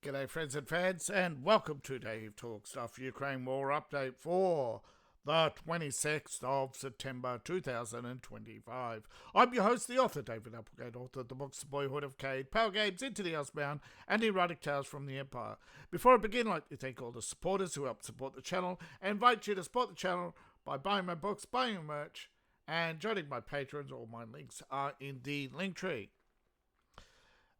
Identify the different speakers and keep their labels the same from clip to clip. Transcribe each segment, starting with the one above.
Speaker 1: G'day friends and fans, and welcome to Dave Talk Stuff Ukraine War Update for the 26th of September 2025. I'm your host, the author, David Applegate, author of the books The Boyhood of Cade, Power Games, Into the Earthbound, and Erotic Tales from the Empire. Before I begin, I'd like to thank all the supporters who help support the channel, and invite you to support the channel by buying my books, buying my merch, and joining my patrons. All my links are in the link tree.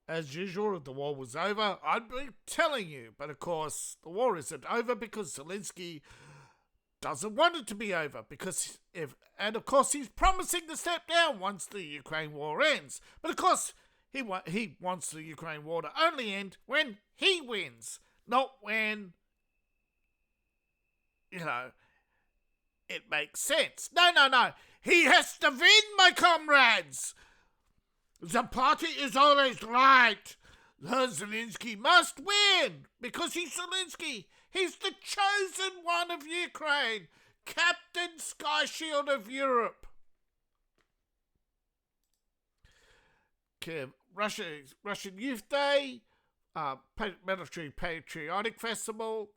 Speaker 1: As usual, if the war was over, I'd be telling you. But of course, the war isn't over because Zelensky doesn't want it to be over. And of course, he's promising to step down once the Ukraine war ends. But of course, he wants the Ukraine war to only end when he wins, not when, it makes sense. No. He has to win, my comrades. The party is always right. Zelensky must win because he's Zelensky. He's the chosen one of Ukraine, Captain Sky Shield of Europe. Russian Youth Day, Military Patriotic Festival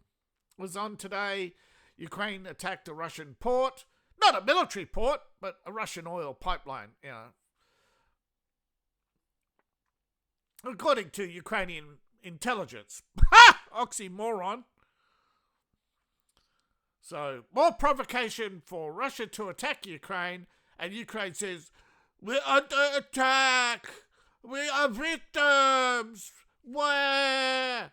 Speaker 1: was on today. Ukraine attacked a Russian port, not a military port, but a Russian oil pipeline. According to Ukrainian intelligence. Ha! Oxymoron. So, more provocation for Russia to attack Ukraine, and Ukraine says, we're under attack! We are victims! Where?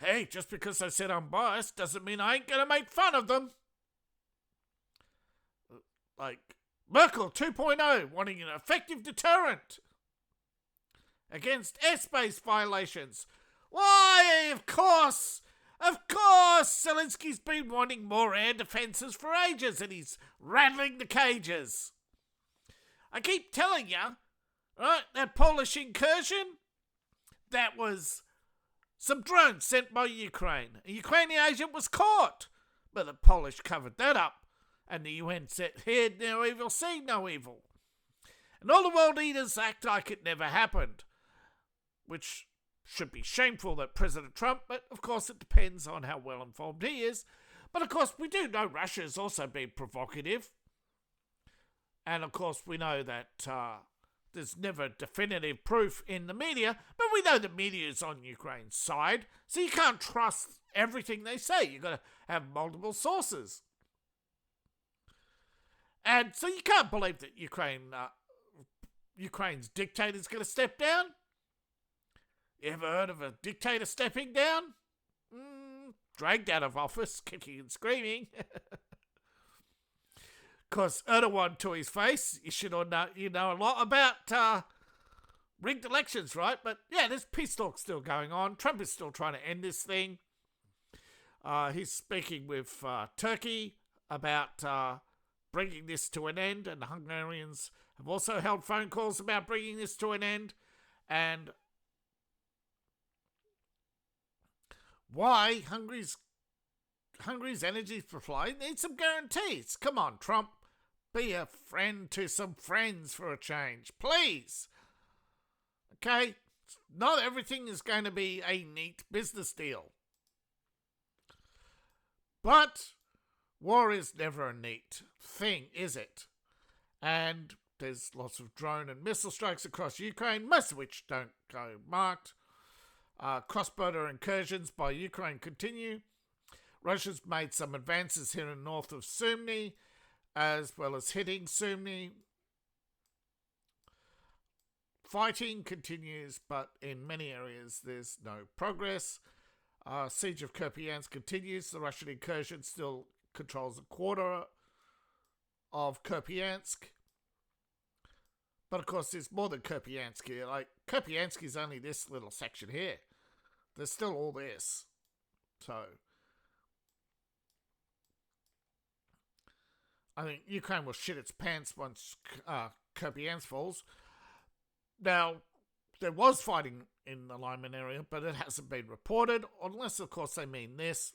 Speaker 1: Hey, just because I said unbiased doesn't mean I ain't gonna make fun of them. Like Merkel 2.0 wanting an effective deterrent against airspace violations. Why, of course, Zelensky's been wanting more air defences for ages and he's rattling the cages. I keep telling you, right, that Polish incursion, that was some drones sent by Ukraine. A Ukrainian agent was caught, but the Polish covered that up. And the UN said, hear no evil, see no evil. And all the world leaders act like it never happened, which should be shameful that President Trump, but of course it depends on how well informed he is. But of course we do know Russia has also been provocative. And of course we know that there's never definitive proof in the media, but we know the media is on Ukraine's side, so you can't trust everything they say. You've got to have multiple sources. And so you can't believe that Ukraine's dictator's going to step down? You ever heard of a dictator stepping down? Dragged out of office, kicking and screaming. Because Erdogan to his face, you know a lot about rigged elections, right? But yeah, there's peace talk still going on. Trump is still trying to end this thing. He's speaking with Turkey about bringing this to an end, and the Hungarians have also held phone calls about bringing this to an end. And why Hungary's energy supply needs some guarantees. Come on, Trump, be a friend to some friends for a change, please. Okay, not everything is going to be a neat business deal, but war is never a neat thing, is it? And there's lots of drone and missile strikes across Ukraine, most of which don't go marked. Cross-border incursions by Ukraine continue. Russia's made some advances here in north of Sumy, as well as hitting Sumy. Fighting continues, but in many areas there's no progress. Siege of Kupiansk continues. The Russian incursion still controls a quarter of Kupiansk. But of course, there's more than Kupiansk here. Like, Kupiansk is only this little section here. There's still all this. So, I think Ukraine will shit its pants once Kupiansk falls. Now, there was fighting in the Lyman area, but it hasn't been reported, unless, of course, they mean this.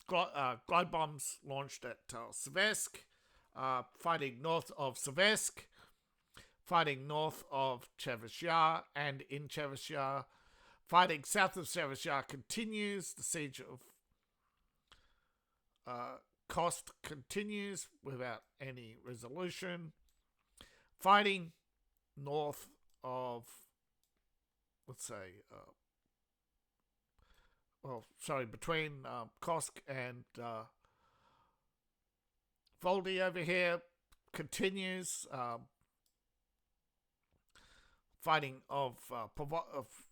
Speaker 1: Glide bombs launched at Seversk, fighting north of Seversk. fighting north of Chevy and in Chevy. Fighting south of Chevy continues. The siege of Kost continues without any resolution. Fighting north of, between Kosk and Voldy over here continues. Fighting of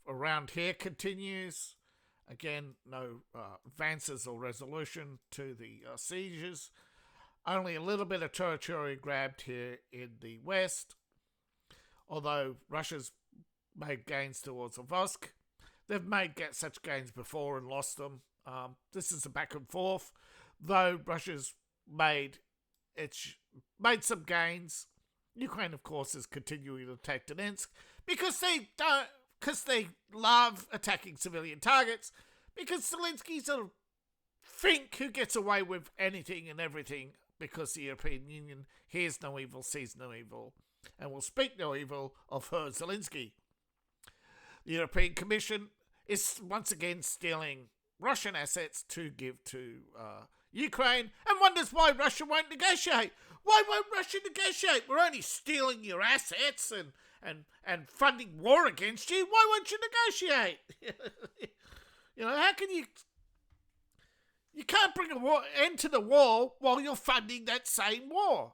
Speaker 1: around here continues. Again, no advances or resolution to the sieges. Only a little bit of territory grabbed here in the west. Although Russia's made gains towards Ovosk, they've made such gains before and lost them. This is a back and forth. Though Russia's made some gains, Ukraine, of course, is continuing to attack Donetsk because they love attacking civilian targets, because Zelensky's a think who gets away with anything and everything because the European Union hears no evil, sees no evil, and will speak no evil of her, Zelensky. The European Commission is once again stealing Russian assets to give to Ukraine and wonders why Russia won't negotiate. Why won't Russia negotiate? We're only stealing your assets and funding war against you. Why won't you negotiate? How can you... You can't bring an end to the war while you're funding that same war.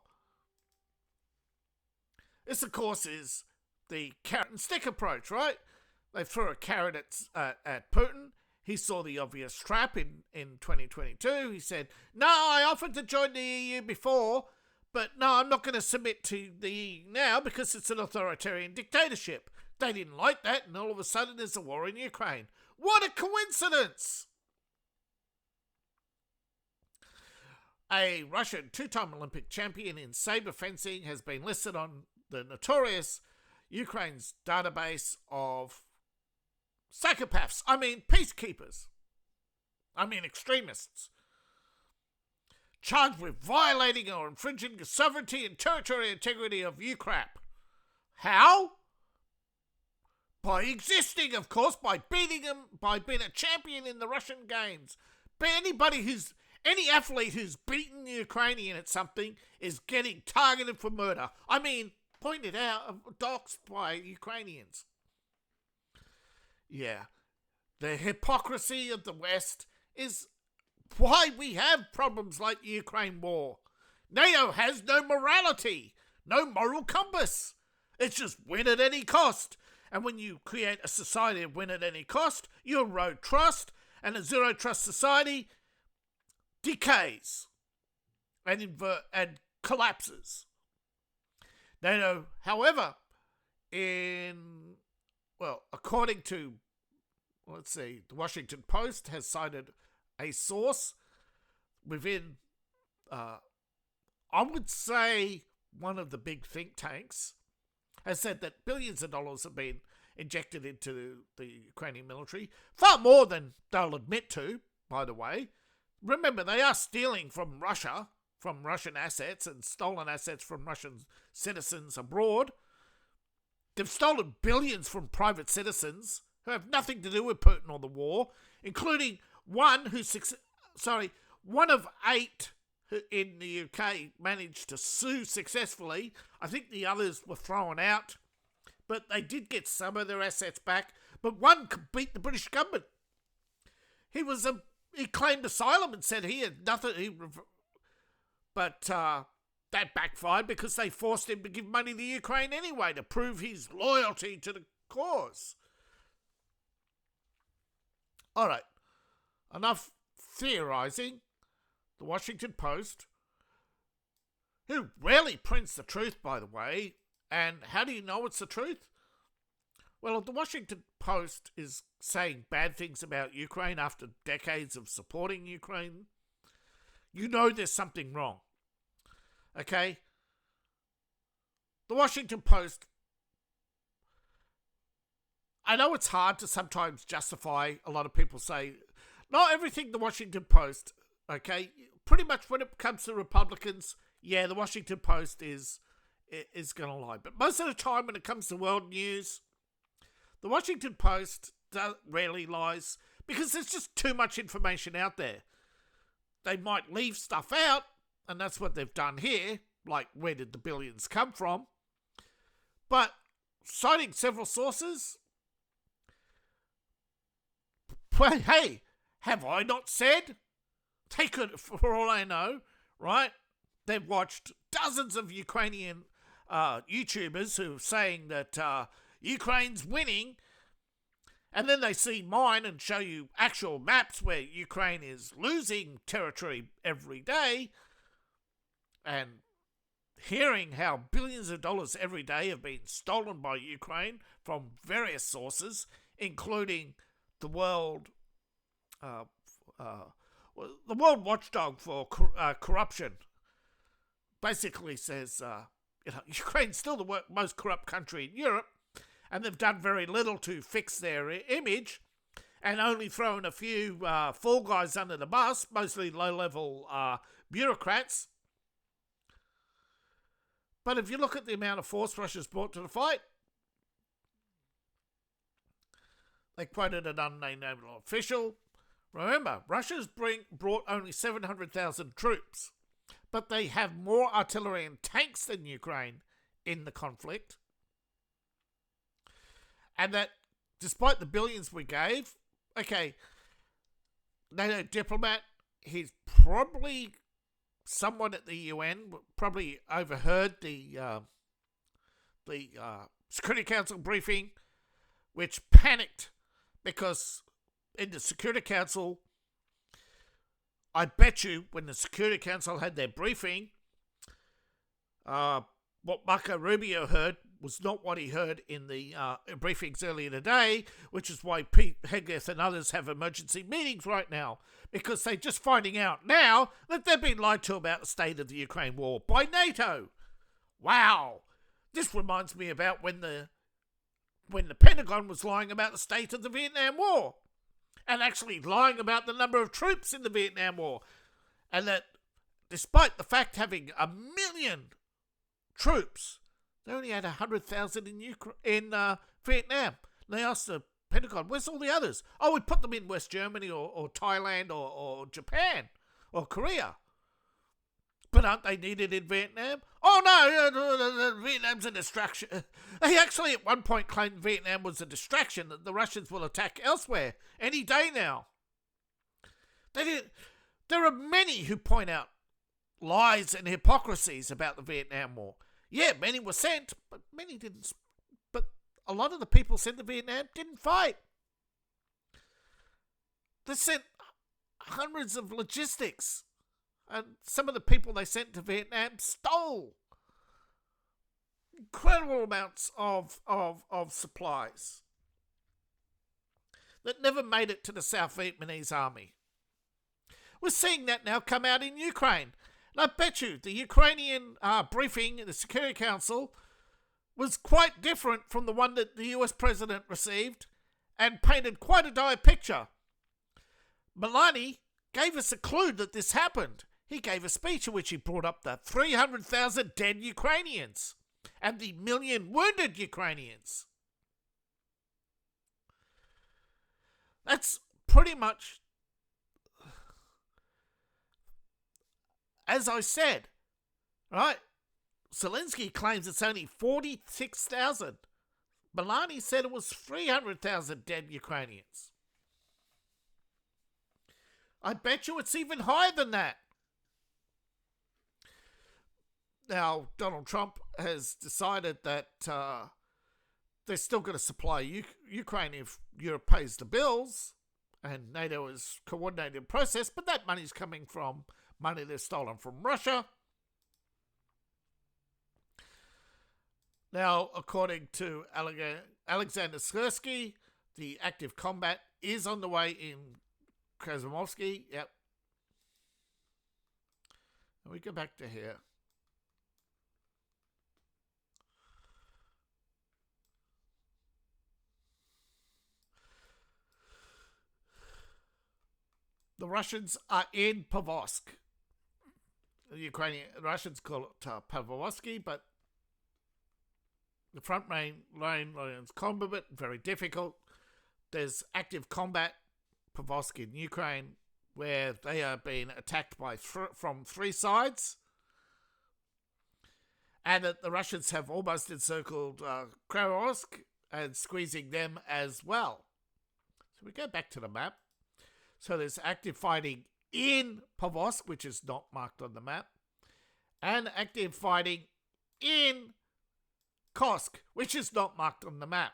Speaker 1: This, of course, is the carrot and stick approach, right? They threw a carrot at Putin. He saw the obvious trap in 2022. He said, no, I offered to join the EU before, but no, I'm not going to submit to the EU now because it's an authoritarian dictatorship. They didn't like that, and all of a sudden there's a war in Ukraine. What a coincidence! A Russian two-time Olympic champion in saber fencing has been listed on the notorious Ukraine's database of psychopaths. Peacekeepers. Extremists. Charged with violating or infringing the sovereignty and territorial integrity of Ukraine. How? By existing, of course, by beating them, by being a champion in the Russian games. But any athlete who's beaten the Ukrainian at something is getting targeted for murder. Pointed out, doxed by Ukrainians. Yeah. The hypocrisy of the West is why we have problems like the Ukraine war. NATO has no morality, no moral compass. It's just win at any cost. And when you create a society of win at any cost, you erode trust, and a zero trust society decays and collapses. NATO, however, according to, the Washington Post has cited a source within, I would say, one of the big think tanks, has said that billions of dollars have been injected into the Ukrainian military, far more than they'll admit to, by the way. Remember, they are stealing from Russia, from Russian assets and stolen assets from Russian citizens abroad. They've stolen billions from private citizens who have nothing to do with Putin or the war, including one of 8 who in the UK managed to sue successfully. I think the others were thrown out, but they did get some of their assets back. But one could beat the British government. He claimed asylum and said he had nothing. But that backfired because they forced him to give money to Ukraine anyway to prove his loyalty to the cause. All right, enough theorising. The Washington Post, who rarely prints the truth, by the way, and how do you know it's the truth? Well, if the Washington Post is saying bad things about Ukraine after decades of supporting Ukraine, you know there's something wrong. Okay? The Washington Post, I know it's hard to sometimes justify. A lot of people say, not everything the Washington Post, okay? Pretty much when it comes to Republicans, yeah, the Washington Post is is going to lie. But most of the time when it comes to world news, the Washington Post rarely lies because there's just too much information out there. They might leave stuff out, and that's what they've done here, like where did the billions come from? But citing several sources, hey, have I not said? They could, for all I know, right? They've watched dozens of Ukrainian YouTubers who are saying that Ukraine's winning, and then they see mine and show you actual maps where Ukraine is losing territory every day, and hearing how billions of dollars every day have been stolen by Ukraine from various sources, including the world watchdog for corruption. Basically says Ukraine's still the most corrupt country in Europe, and they've done very little to fix their image, and only thrown a few fall guys under the bus, mostly low-level bureaucrats. But if you look at the amount of force Russia's brought to the fight, they quoted an unnamed official. Remember, Russia's brought only 700,000 troops, but they have more artillery and tanks than Ukraine in the conflict. And that, despite the billions we gave, okay, NATO diplomat, he's probably someone at the UN, probably overheard the Security Council briefing, which panicked because in the Security Council, I bet you when the Security Council had their briefing, what Marco Rubio heard was not what he heard in the briefings earlier today, which is why Pete Hegseth and others have emergency meetings right now, because they're just finding out now that they've been lied to about the state of the Ukraine war by NATO. Wow. This reminds me about when the Pentagon was lying about the state of the Vietnam War, and actually lying about the number of troops in the Vietnam War, and that despite the fact having 1 million troops, they only had 100,000 in Vietnam. And they asked the Pentagon, where's all the others? Oh, we put them in West Germany or Thailand or Japan or Korea. But aren't they needed in Vietnam? Oh no, Vietnam's a distraction. They actually at one point claimed Vietnam was a distraction, that the Russians will attack elsewhere any day now. There are many who point out lies and hypocrisies about the Vietnam War. Yeah, many were sent, but many didn't. But a lot of the people sent to Vietnam didn't fight. They sent hundreds of logistics. And some of the people they sent to Vietnam stole incredible amounts of supplies that never made it to the South Vietnamese army. We're seeing that now come out in Ukraine. And I bet you the Ukrainian briefing in the Security Council was quite different from the one that the US president received and painted quite a dire picture. Melania gave us a clue that this happened. He gave a speech in which he brought up the 300,000 dead Ukrainians and the 1 million wounded Ukrainians. That's pretty much, as I said, right? Zelensky claims it's only 46,000. Melania said it was 300,000 dead Ukrainians. I bet you it's even higher than that. Now, Donald Trump has decided that they're still going to supply Ukraine if Europe pays the bills, and NATO is coordinated the process, but that money's coming from money they've stolen from Russia. Now, according to Alexander Sikorsky, the active combat is on the way in Krasnomovsky. Yep. And we go back to here. The Russians are in Pavlovsk. The Russians call it Pavlovsky, but The front line's combat, very difficult. There's active combat, Pavlovsk in Ukraine, where they are being attacked from three sides. And that the Russians have almost encircled Krasnoyarsk and squeezing them as well. So we go back to the map. So there's active fighting in Pavlovsk, which is not marked on the map, and active fighting in Kursk, which is not marked on the map.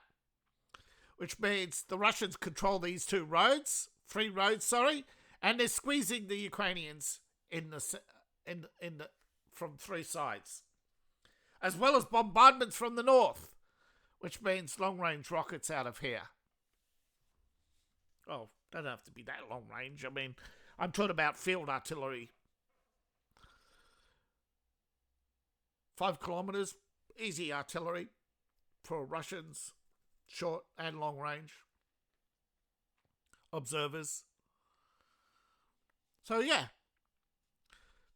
Speaker 1: Which means the Russians control these three roads, and they're squeezing the Ukrainians from three sides, as well as bombardments from the north, which means long-range rockets out of here. Oh, don't have to be that long range. I mean, I'm talking about field artillery. 5 kilometers, easy artillery for Russians, short and long range observers. So yeah,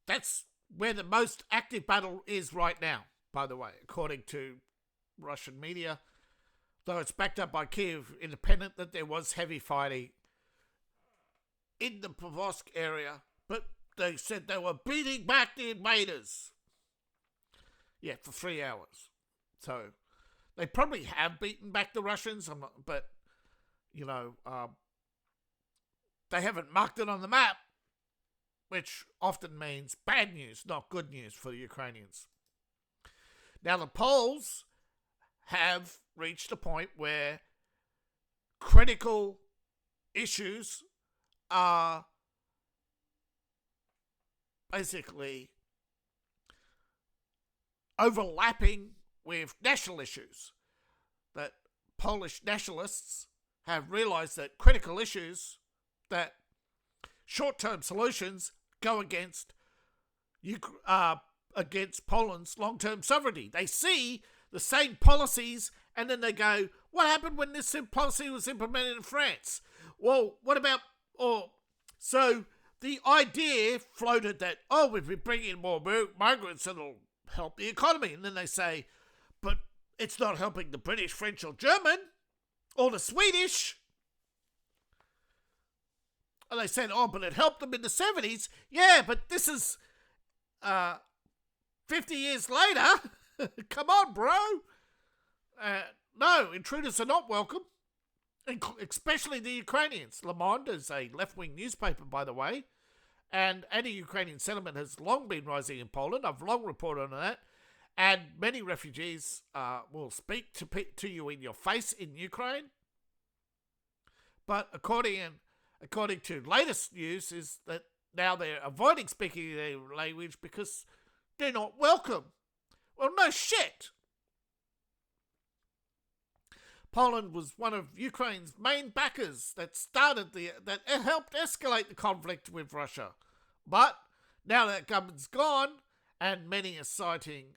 Speaker 1: that's where the most active battle is right now, by the way, according to Russian media. Though it's backed up by Kiev Independent that there was heavy fighting in the Pavlovsk area, but they said they were beating back the invaders. Yeah, for 3 hours. So they probably have beaten back the Russians, but they haven't marked it on the map, which often means bad news, not good news for the Ukrainians. Now the Poles have reached a point where critical issues are basically overlapping with national issues. That Polish nationalists have realised that critical issues, that short-term solutions go against Poland's long-term sovereignty. They see the same policies and then they go, what happened when this policy was implemented in France? Well, what about... So the idea floated that, if we bring in more migrants, it'll help the economy. And then they say, but it's not helping the British, French or German or the Swedish. And they said, but it helped them in the 70s. Yeah, but this is 50 years later. Come on, bro. No, intruders are not welcome, especially the Ukrainians. Le Monde is a left-wing newspaper, by the way, and anti-Ukrainian sentiment has long been rising in Poland. I've long reported on that, and many refugees will speak to you in your face in Ukraine. But according to latest news, is that now they're avoiding speaking their language because they're not welcome. Well, no shit. Poland was one of Ukraine's main backers that helped escalate the conflict with Russia. But now that government's gone, and many are citing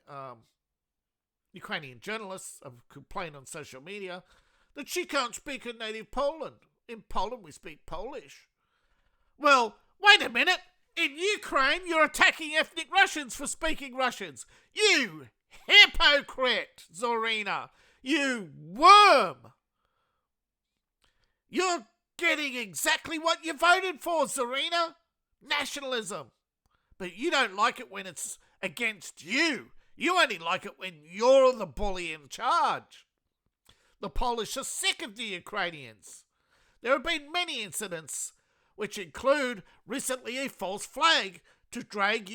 Speaker 1: Ukrainian journalists have complained on social media that she can't speak a native Poland. In Poland, we speak Polish. Well, wait a minute. In Ukraine, you're attacking ethnic Russians for speaking Russians. You hypocrite, Zorina. You worm. You're getting exactly what you voted for, Zorina. Nationalism. But you don't like it when it's against you. You only like it when you're the bully in charge. The Polish are sick of the Ukrainians. There have been many incidents, which include recently a false flag to drag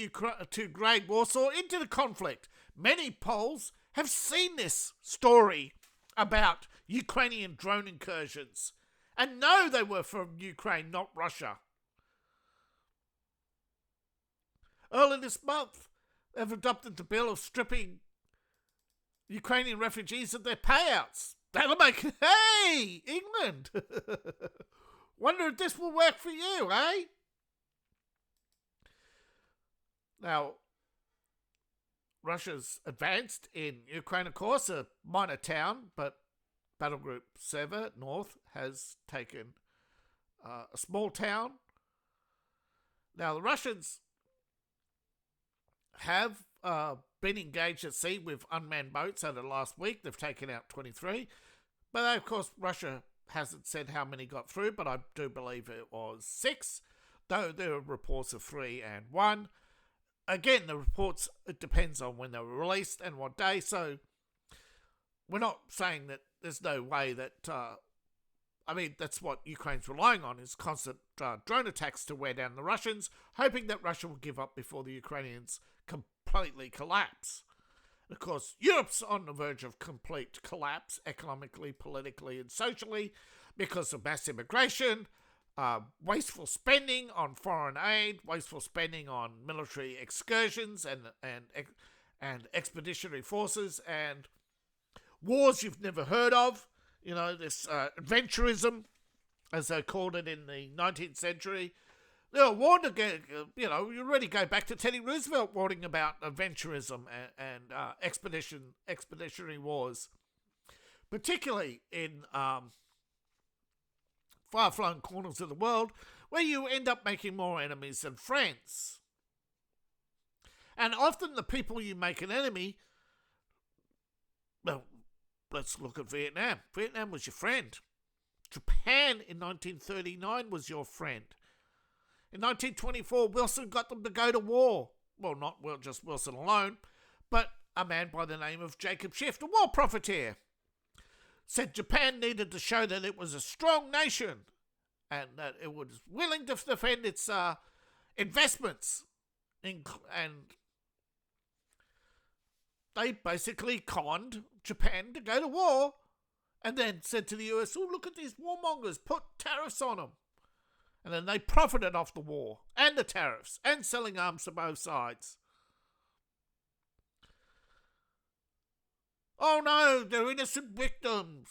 Speaker 1: Warsaw into the conflict. Many Poles have seen this story about Ukrainian drone incursions and know they were from Ukraine, not Russia. Earlier this month, they've adopted the bill of stripping Ukrainian refugees of their payouts. That'll make... Hey, England! Wonder if this will work for you, eh? Now, Russia's advanced in Ukraine, of course, a minor town, but Battle Group Sever North has taken a small town. Now, the Russians have been engaged at sea with unmanned boats over the last week. They've taken out 23. But of course, Russia hasn't said how many got through, but I do believe it was 6, though there are reports of 3 and 1. Again, the reports, it depends on when they were released and what day, so we're not saying that there's no way that... that's what Ukraine's relying on, is constant drone attacks to wear down the Russians, hoping that Russia will give up before the Ukrainians completely collapse. Of course, Europe's on the verge of complete collapse, economically, politically, and socially, because of mass immigration, wasteful spending on foreign aid, wasteful spending on military excursions and expeditionary forces, and wars you've never heard of. You know, this adventurism, as they called it in the 19th century. They were warned again, you already go back to Teddy Roosevelt warning about adventurism and expeditionary wars, particularly in far-flung corners of the world, where you end up making more enemies than friends. And often the people you make an enemy, well, let's look at Vietnam. Vietnam was your friend. Japan in 1939 was your friend. In 1924, Wilson got them to go to war. Well, not just Wilson alone, but a man by the name of Jacob Schiff, a war profiteer, said Japan needed to show that it was a strong nation and that it was willing to defend its investments. And they basically conned Japan to go to war and then said to the US, oh, look at these warmongers, put tariffs on them. And then they profited off the war and the tariffs and selling arms to both sides. Oh no, they're innocent victims.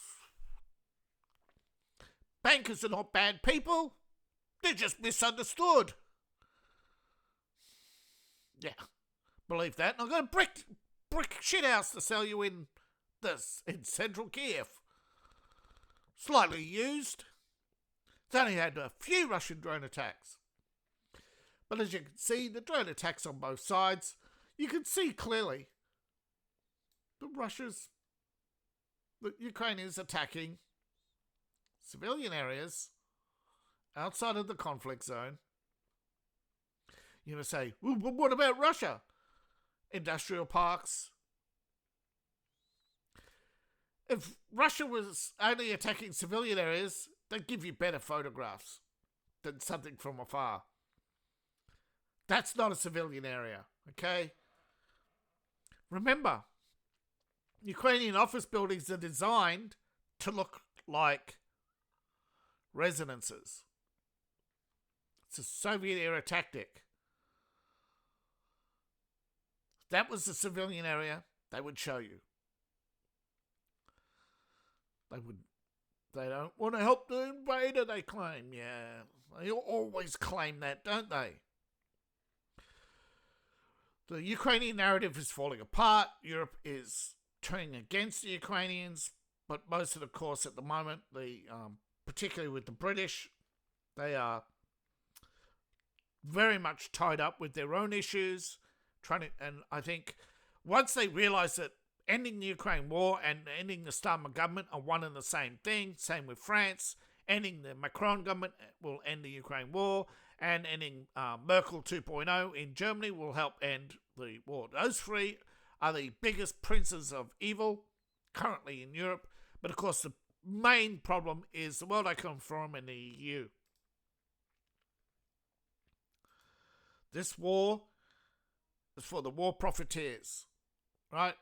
Speaker 1: Bankers are not bad people. They're just misunderstood. Yeah, believe that. And I've got a brick shithouse to sell you in central Kiev. Slightly used. It's only had a few Russian drone attacks. But as you can see, the drone attacks on both sides, you can see clearly the Ukraine is attacking civilian areas outside of the conflict zone. You're going to say, well, but what about Russia? Industrial parks. If Russia was only attacking civilian areas, they'd give you better photographs than something from afar. That's not a civilian area, okay? Remember, Ukrainian office buildings are designed to look like residences. It's a Soviet-era tactic. If that was the civilian area, they would show you. They don't want to help the invader, they claim. Yeah, they always claim that, don't they? The Ukrainian narrative is falling apart. Europe is turning against the Ukrainians, but most of the course at the moment, particularly with the British, they are very much tied up with their own issues. And I think once they realise that ending the Ukraine war and ending the Starmer government are one and the same thing. Same with France. Ending the Macron government will end the Ukraine war, and ending Merkel 2.0 in Germany will help end the war. Those three are the biggest princes of evil currently in Europe. But of course, the main problem is the World Economic Forum and the EU. This war is for the war profiteers, right?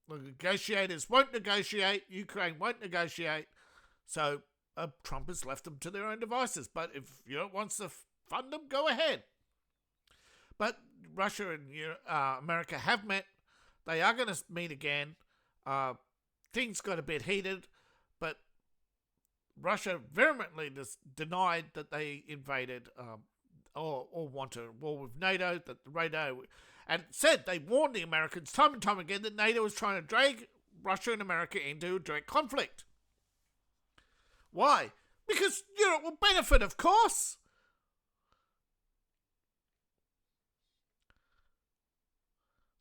Speaker 1: The negotiators won't negotiate. Ukraine won't negotiate. So Trump has left them to their own devices. But if Europe wants to fund them, go ahead. But Russia and America have met. They are going to meet again. Things got a bit heated. But Russia vehemently denied that they invaded or want a war with NATO. That NATO... And said they warned the Americans time and time again that NATO was trying to drag Russia and America into a direct conflict. Why? Because Europe will benefit, of course.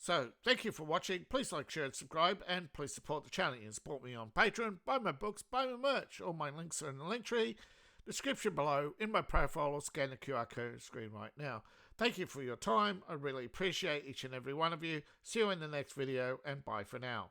Speaker 1: So, thank you for watching. Please like, share, and subscribe, and please support the channel. You can support me on Patreon, buy my books, buy my merch. All my links are in the link tree, description below, in my profile, or scan the QR code on the screen right now. Thank you for your time. I really appreciate each and every one of you. See you in the next video, and bye for now.